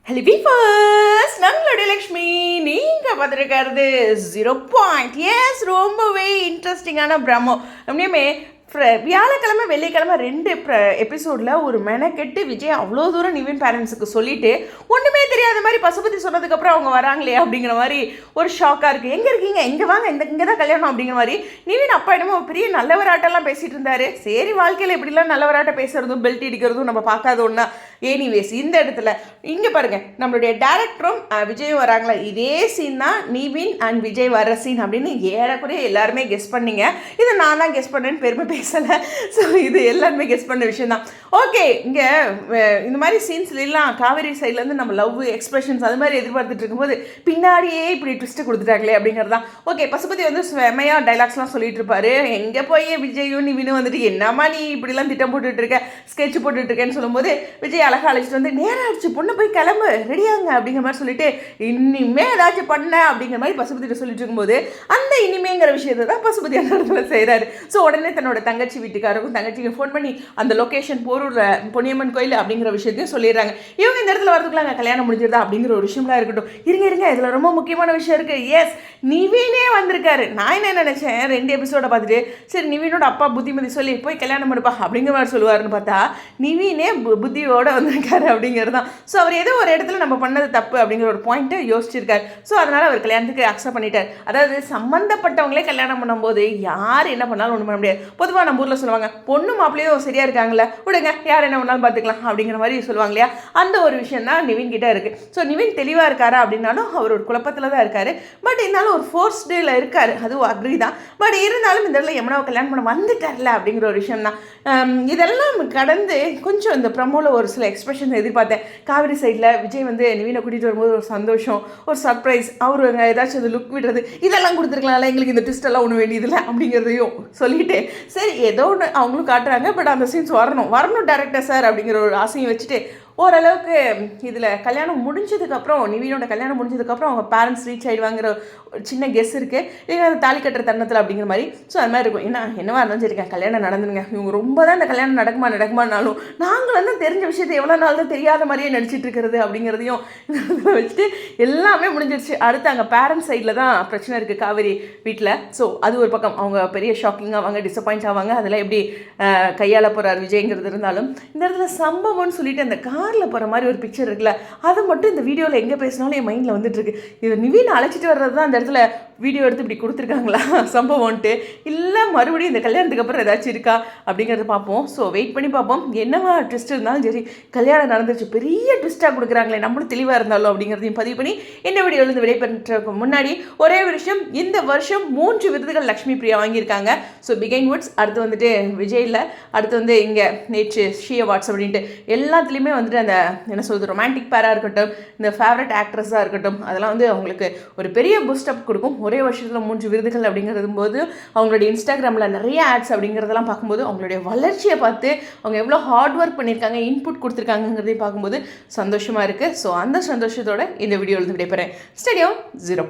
Hello viewers, நம்மளுடைய லக்ஷ்மி நீங்கள் பார்த்துருக்கிறது 0 S ரொம்பவே இன்ட்ரெஸ்டிங்கான பிரம்மோ. அப்படியுமே வியாழக்கிழமை வெள்ளிக்கிழமை 2 எபிசோடில் ஒரு மெனக்கெட்டு விஜய் அவ்வளோ தூரம் நிவின் பேரண்ட்ஸுக்கு சொல்லிவிட்டு ஒன்றுமே தெரியாத மாதிரி பசுபதி சொன்னதுக்கப்புறம் அவங்க வராங்களே அப்படிங்கிற மாதிரி ஒரு ஷாக்காக இருக்குது. எங்கே இருக்கீங்க, இங்கே வாங்க, இங்கே தான் கல்யாணம் அப்படிங்கிற மாதிரி நிவின் அப்பா என்னமோ பெரிய நல்லவராட்டெல்லாம் பேசிகிட்டு இருந்தார். சரி, வாழ்க்கையில் இப்படிலாம் நல்லவராட்ட பேசுகிறதும் பெல்ட் அடிக்கிறதும் நம்ம பார்க்காத ஒன்றா. எனிவேஸ், இந்த இடத்துல இங்கே பாருங்கள், நம்மளுடைய டேரக்டரும் விஜயும் வராங்களா, இதே சீன் தான் நிவின் அண்ட் விஜய் வர சீன் அப்படின்னு ஏறக்குறைய எல்லாருமே கெஸ் பண்ணிங்க. இதை நான் தான் கெஸ் பண்ணேன்னு பெருமை பேசலை. ஸோ இது எல்லாருமே கெஸ் பண்ண விஷயம் தான். ஓகே, இங்கே இந்த மாதிரி சீன்ஸ்லாம் காவேரி சைட்லேருந்து நம்ம லவ் எக்ஸ்பிரஷன்ஸ் அது மாதிரி எதிர்பார்த்துட்டு இருக்கும்போது பின்னாடியே இப்படி ட்விஸ்ட்டு கொடுத்துட்டாங்களே அப்படிங்கிறது தான். ஓகே, பசுபதி வந்து செமையாக டைலாக்ஸ்லாம் சொல்லிட்டு இருப்பாரு. எங்கே போய் விஜயும் நிவினும் வந்துட்டு என்னம்மா நீ இப்படிலாம் திட்டம் போட்டுட்ருக்க, ஸ்கெட்ச் போட்டுட்ருக்கேன்னு சொல்லும்போது விஜய் அழகாக அழைச்சிட்டு வந்து நேரம் ஆயிடுச்சு, பொண்ணு போய் கிளம்பு, ரெடியாங்க அப்படிங்கிற மாதிரி சொல்லிட்டு இனிமே ஏதாச்சும் பண்ண அப்படிங்கிற மாதிரி பசுபதிட்டு சொல்லிட்டு இருக்கும்போது அந்த இனிமேங்கிற விஷயத்தை தான் பசுபதி அந்த இடத்துல செய்கிறாரு. ஸோ உடனே தன்னோட தங்கச்சி வீட்டுக்காரருக்கும் தங்கச்சிக்கு ஃபோன் பண்ணி அந்த லொக்கேஷன் போரூர் பொன்னியம்மன் கோயில் அப்படிங்கிற விஷயத்தையும் சொல்லிடுறாங்க. இவங்க இந்த இடத்துல வரதுக்குலாங்க கல்யாணம் முடிஞ்சிருதா அப்படிங்கிற ஒரு விஷயம்லாம் இருக்கட்டும். இருங்க, இதில் ரொம்ப முக்கியமான விஷயம் இருக்குது. எஸ், நிவினே வந்திருக்காரு. நான் என்ன நினச்சேன், 2 எபிசோட பார்த்துட்டு சரி நிவினோட அப்பா புத்திமதி சொல்லி போய் கல்யாணம் பண்ணுப்பா அப்படிங்கிற மாதிரி சொல்லுவாருன்னு பார்த்தா நிவினே புத்தியோடு வந்திருக்காரு அப்படிங்கிறது தான். ஸோ அவர் ஏதோ ஒரு இடத்துல நம்ம பண்ணது தப்பு அப்படிங்கிற ஒரு பாயிண்ட்டை யோசிச்சிருக்காரு. ஸோ அதனால் அவர் கல்யாணத்துக்கு அக்செப்ட் பண்ணிட்டார். அதாவது சம்மந்தப்பட்டவங்களே கல்யாணம் பண்ணும்போது யார் என்ன பண்ணாலும் ஒன்றும் பண்ண முடியாது. பொதுவாக நம்ம ஊரில் சொல்லுவாங்க, பொண்ணு மாப்பிள்ளையும் சரியாக இருக்காங்களே விடுங்க, யார் என்ன பண்ணாலும் பார்த்துக்கலாம் அப்படிங்கிற மாதிரி சொல்லுவாங்க இல்லையா. அந்த ஒரு விஷயம் தான் நிவின் கிட்டே இருக்குது. ஸோ நிவின் தெளிவாக இருக்காரா அப்படின்னாலும் அவர் ஒரு குழப்பத்தில் தான் இருக்கார். பட் இருந்தாலும் ஒரு ஃபோர்ஸ்டில் இருக்கார், அதுவும் அக்ரி தான். பட் இருந்தாலும் இந்த இடத்துல யமுனாவை கல்யாணம் பண்ண வந்துட்டார்ல அப்படிங்கிற ஒரு விஷயம் தான். இதெல்லாம் கடந்து கொஞ்சம் இந்த ப்ரமோவில் ஒரு சில எக்ஸ்பிரஷன் எதிர்பார்த்தேன். காவிரி சைடில் விஜய் வந்து நிவினை கூட்டிகிட்டு வரும்போது ஒரு சந்தோஷம், ஒரு சர்ப்ரைஸ், அவர் ஏதாச்சும் அந்த லுக் விடுறது, இதெல்லாம் கொடுத்துருக்கலாம்ல, எங்களுக்கு இந்த ட்விஸ்டெல்லாம் ஒன்றும் வேண்டியதில்லை அப்படிங்கிறதையும் சொல்லிட்டு சரி ஏதோ ஒன்று அவங்களும் காட்டுறாங்க. பட் அந்த சீன்ஸ் வரணும் டேரக்டர் சார் அப்படிங்கிற ஒரு ஆசையும் வச்சுட்டு ஓரளவுக்கு இதில் கல்யாணம் முடிஞ்சதுக்கப்புறம் நிவினோட கல்யாணம் முடிஞ்சதுக்கப்புறம் அவங்க பேரண்ட்ஸ் ரீச் ஆகிடுவாங்கிற ஒரு சின்ன கெஸ் இருக்குது. இல்லை அந்த தாலி கட்டுற தருணத்தில் அப்படிங்கிற மாதிரி. ஸோ அது மாதிரி இருக்கும். என்னவா இருந்தாலும் சரிக்கேன், கல்யாணம் நடந்துருங்க. இவங்க ரொம்ப தான் இந்த கல்யாணம் நடக்குமானாலும் நாங்கள் வந்து தெரிஞ்ச விஷயத்தை எவ்வளோ நாள் தான் தெரியாத மாதிரியே நடிச்சிட்டு இருக்கிறது அப்படிங்கிறதையும் வச்சுட்டு எல்லாமே முடிஞ்சிருச்சு. அடுத்து அங்கே பேரண்ட்ஸ் சைடில் தான் பிரச்சனை இருக்குது காவேரி வீட்டில். ஸோ அது ஒரு பக்கம் அவங்க பெரிய ஷாக்கிங்காக அவங்க டிசப்பாயிண்ட் ஆவாங்க. அதில் எப்படி கையாள போகிறார் விஜய்ங்கிறது இருந்தாலும் இந்த இடத்துல சம்பவம்னு சொல்லிட்டு அந்த காரில் போகிற மாதிரி ஒரு பிக்சர் இருக்குல்ல, அதை மட்டும் இந்த வீடியோவில் எங்கே பேசினாலும் என் மைண்டில் வந்துட்டுருக்கு. இது நிவின் அழைச்சிட்டு வர்றது தான் அந்த இடத்துல வீடியோ எடுத்து இப்படி கொடுத்துருக்காங்களா சம்பவம்ன்ட்டு, இல்லை மறுபடியும் இந்த கல்யாணத்துக்கு அப்புறம் ஏதாச்சும் இருக்கா அப்படிங்கிறத பார்ப்போம். ஸோ வெயிட் பண்ணி பார்ப்போம். என்னவா ட்விஸ்ட் இருந்தாலும் சரி, கல்யாணம் நடந்துச்சு, பெரிய ட்விஸ்ட்டாக கொடுக்குறாங்களே, நம்மளும் தெளிவாக இருந்தாலும் அப்படிங்கிறதையும் பதிவு பண்ணி இந்த வீடியோவிலேருந்து விடைபெற்றதுக்கு முன்னாடி ஒரே ஒரு விஷயம், இந்த வருஷம் 3 விருதுகள் லக்ஷ்மி பிரியா வாங்கியிருக்காங்க. ஸோ பிகைன் வுட்ஸ், அடுத்து வந்துட்டு விஜயில், அடுத்து வந்து இங்கே நேற்று ஷீ அவார்ட்ஸ் அப்படின்ட்டு எல்லாத்துலேயுமே வந்துட்டு அந்த என்ன சொல்கிறது ரொமான்டிக் பேராக இருக்கட்டும், இந்த ஃபேவரட் ஆக்ட்ரஸாக இருக்கட்டும், அதெல்லாம் வந்து அவங்களுக்கு ஒரு பெரிய பூஸ்டப் கொடுக்கும். ஒரே வருஷத்தில் 3 விருதுகள் அப்படிங்கிறது போது அவங்களுடைய இன்ஸ்டாகிராமில் நிறைய ஆட்ஸ் அப்படிங்கிறதெல்லாம் பார்க்கும்போது அவங்களுடைய வளர்ச்சியை பார்த்து அவங்க எவ்வளோ ஹார்ட் ஒர்க் பண்ணியிருக்காங்க, இன்புட் கொடுத்துருக்காங்கிறதையும் பார்க்கும்போது சந்தோஷமாக இருக்குது. ஸோ அந்த சந்தோஷத்தோட இந்த வீடியோவில் விடைபெறேன். ஸ்டேடியம் 0.